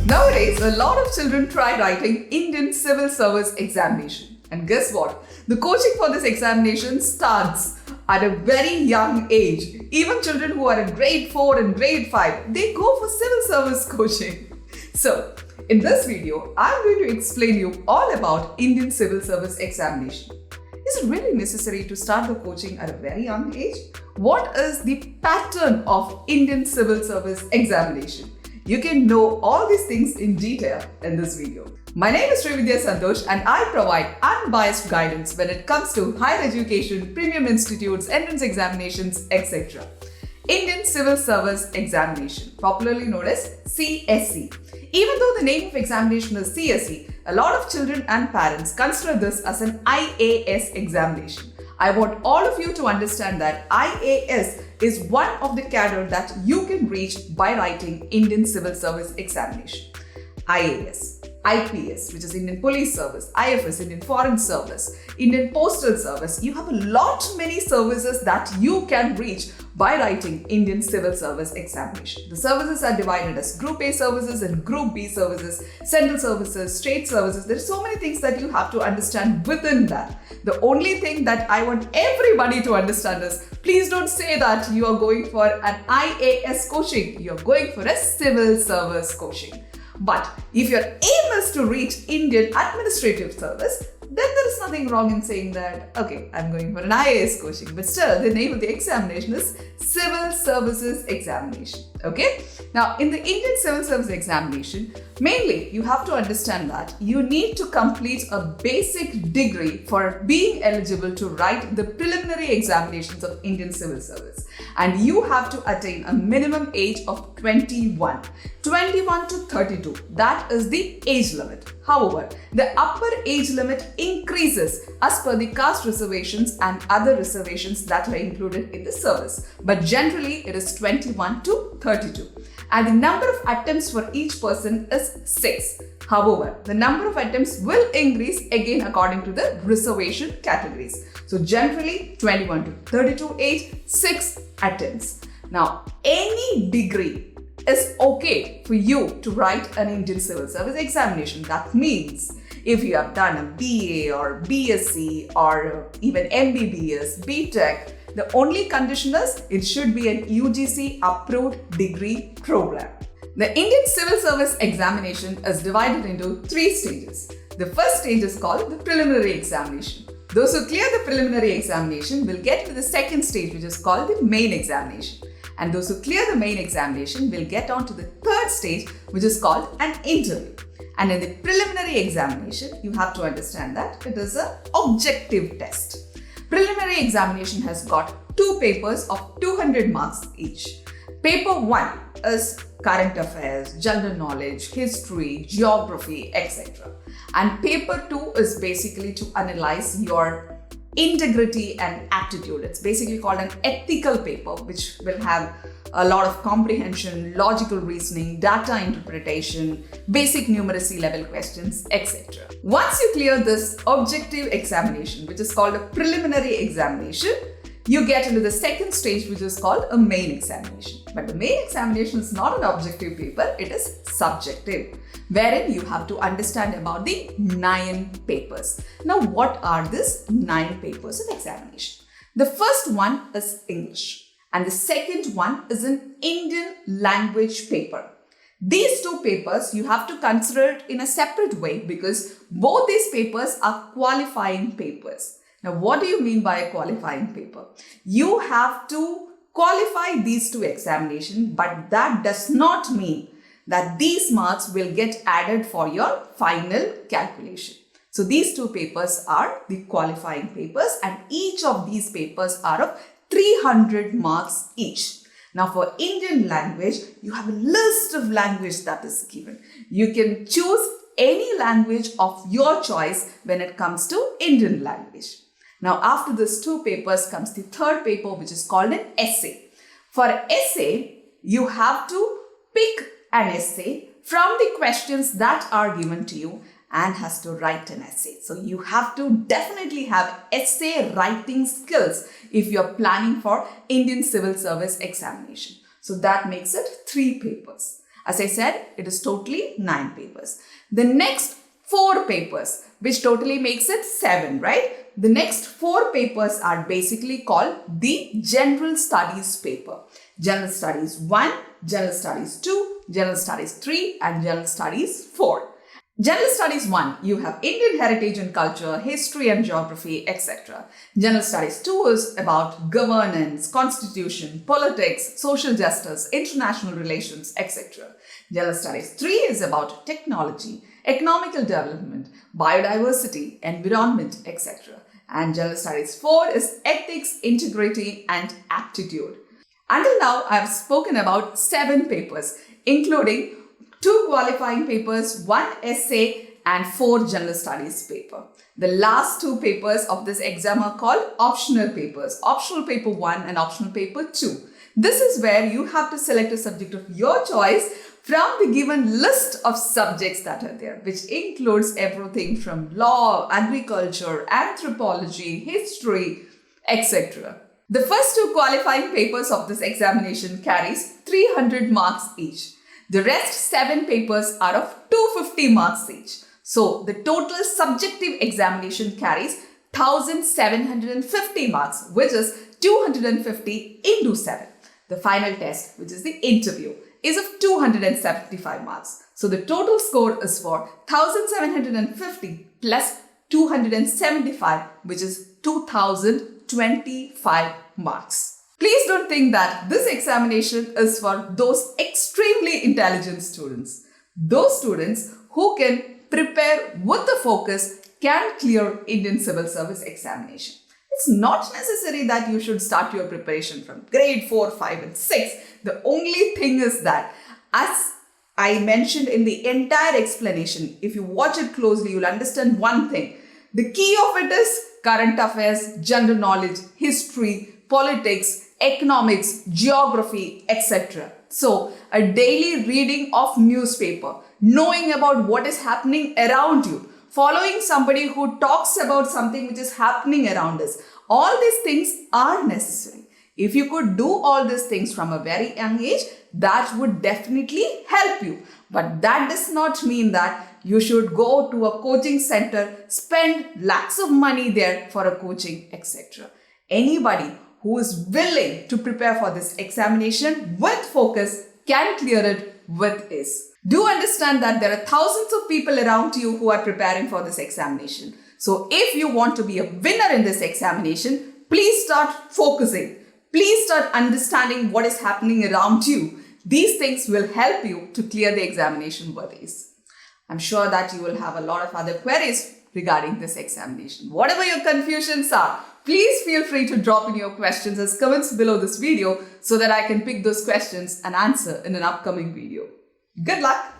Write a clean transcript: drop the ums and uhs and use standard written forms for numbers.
Nowadays, a lot of children try writing Indian Civil Service examination. And guess what? The coaching for this examination starts at a very young age. Even children who are in grade 4 and grade 5, they go for civil service coaching. So, in this video, I'm going to explain you all about Indian Civil Service examination. Is it really necessary to start the coaching at a very young age? What is the pattern of Indian Civil Service examination? You can know all these things in detail in this video. My name is Sreevidhya Santhosh and I provide unbiased guidance when it comes to higher education, premium institutes, entrance examinations, etc. Indian Civil Service Examination, popularly known as CSE. Even though the name of examination is CSE, a lot of children and parents consider this as an IAS examination. I want all of you to understand that IAS is one of the cadre that you can reach by writing Indian Civil Service Examination. IAS, IPS, which is Indian Police Service, IFS, Indian Foreign Service, Indian Postal Service. You have a lot many services that you can reach by writing Indian Civil Service Examination. The services are divided as Group A services and Group B services, central services, state services. There are so many things that you have to understand within that. The only thing that I want everybody to understand is, please don't say that you are going for an IAS coaching. You are going for a civil service coaching. But if your aim is to reach Indian Administrative Service, then there is nothing wrong in saying that, okay, I'm going for an IAS coaching. But still, the name of the examination is Civil Services Examination. Okay? Now, in the Indian Civil Service Examination, mainly you have to understand that you need to complete a basic degree for being eligible to write the preliminary examinations of Indian Civil Service. And you have to attain a minimum age of 21 to 32. That is the age limit. However, the upper age limit increases as per the caste reservations and other reservations that are included in the service. But generally, it is 21 to 32. And the number of attempts for each person is 6. However, the number of attempts will increase again according to the reservation categories. So generally, 21 to 32 age, 6 attempts. Now, any degree is okay for you to write an Indian Civil Service Examination. That means if you have done a BA or BSc or even MBBS, BTech, the only condition is it should be an UGC approved degree program. The Indian Civil Service Examination is divided into 3 stages. The first stage is called the preliminary examination. Those who clear the preliminary examination will get to the second stage, which is called the main examination. And those who clear the main examination will get on to the third stage, which is called an interview. And in the preliminary examination, you have to understand that it is an objective test. Preliminary examination has got 2 papers of 200 marks each. Paper 1 is current affairs, general knowledge, history, geography, etc. And paper 2 is basically to analyze your integrity and aptitude. It's basically called an ethical paper, which will have a lot of comprehension, logical reasoning, data interpretation, basic numeracy level questions, etc. Once you clear this objective examination, which is called a preliminary examination, you get into the second stage, which is called a main examination. But the main examination is not an objective paper, it is subjective, wherein you have to understand about the 9 papers. Now, what are these 9 papers of examination? The first one is English, and the second one is an Indian language paper. These 2 papers, you have to consider it in a separate way because both these papers are qualifying papers. Now, what do you mean by a qualifying paper? You have to qualify these 2 examinations, but that does not mean that these marks will get added for your final calculation. So, these 2 papers are the qualifying papers, and each of these papers are of 300 marks each. Now, for Indian language, you have a list of language that is given. You can choose any language of your choice when it comes to Indian language. Now, after these 2 papers comes the third paper, which is called an essay. For essay, you have to pick an essay from the questions that are given to you and has to write an essay. So you have to definitely have essay writing skills if you're planning for Indian Civil Service examination. So that makes it 3 papers. As I said, it is totally 9 papers. The next 4 papers, which totally makes it 7, right? The next 4 papers are basically called the General Studies paper. General Studies 1, General Studies 2, General Studies 3 and General Studies 4. General Studies 1, you have Indian heritage and culture, history and geography, etc. General Studies 2 is about governance, constitution, politics, social justice, international relations, etc. General Studies 3 is about technology, economical development, biodiversity, environment, etc. And General Studies 4 is ethics, integrity and aptitude. Until now, I have spoken about 7 papers, including 2 qualifying papers, 1 essay and 4 general studies paper. The last 2 papers of this exam are called optional papers, optional paper 1 and optional paper 2. This is where you have to select a subject of your choice from the given list of subjects that are there, which includes everything from law, agriculture, anthropology, history, etc. The first 2 qualifying papers of this examination carries 300 marks each. The rest 7 papers are of 250 marks each. So the total subjective examination carries 1750 marks, which is 250 into 7. The final test, which is the interview, is of 275 marks. So the total score is for 1750 plus 275, which is 2025 marks. Please don't think that this examination is for those extremely intelligent students. Those students who can prepare with the focus can clear Indian Civil Service examination. It's not necessary that you should start your preparation from grade 4, 5 and 6. The only thing is that, as I mentioned in the entire explanation, if you watch it closely, you'll understand one thing. The key of it is current affairs, general knowledge, history, politics, economics, geography, etc. So, a daily reading of newspaper, knowing about what is happening around you, following somebody who talks about something which is happening around us. All these things are necessary. If you could do all these things from a very young age, that would definitely help you. But that does not mean that you should go to a coaching center, spend lakhs of money there for a coaching, etc. Anybody who is willing to prepare for this examination with focus can clear it with ease. Do understand that there are thousands of people around you who are preparing for this examination. So if you want to be a winner in this examination, please start focusing. Please start understanding what is happening around you. These things will help you to clear the examination with ease. I'm sure that you will have a lot of other queries regarding this examination. Whatever your confusions are, please feel free to drop in your questions as comments below this video so that I can pick those questions and answer in an upcoming video. Good luck!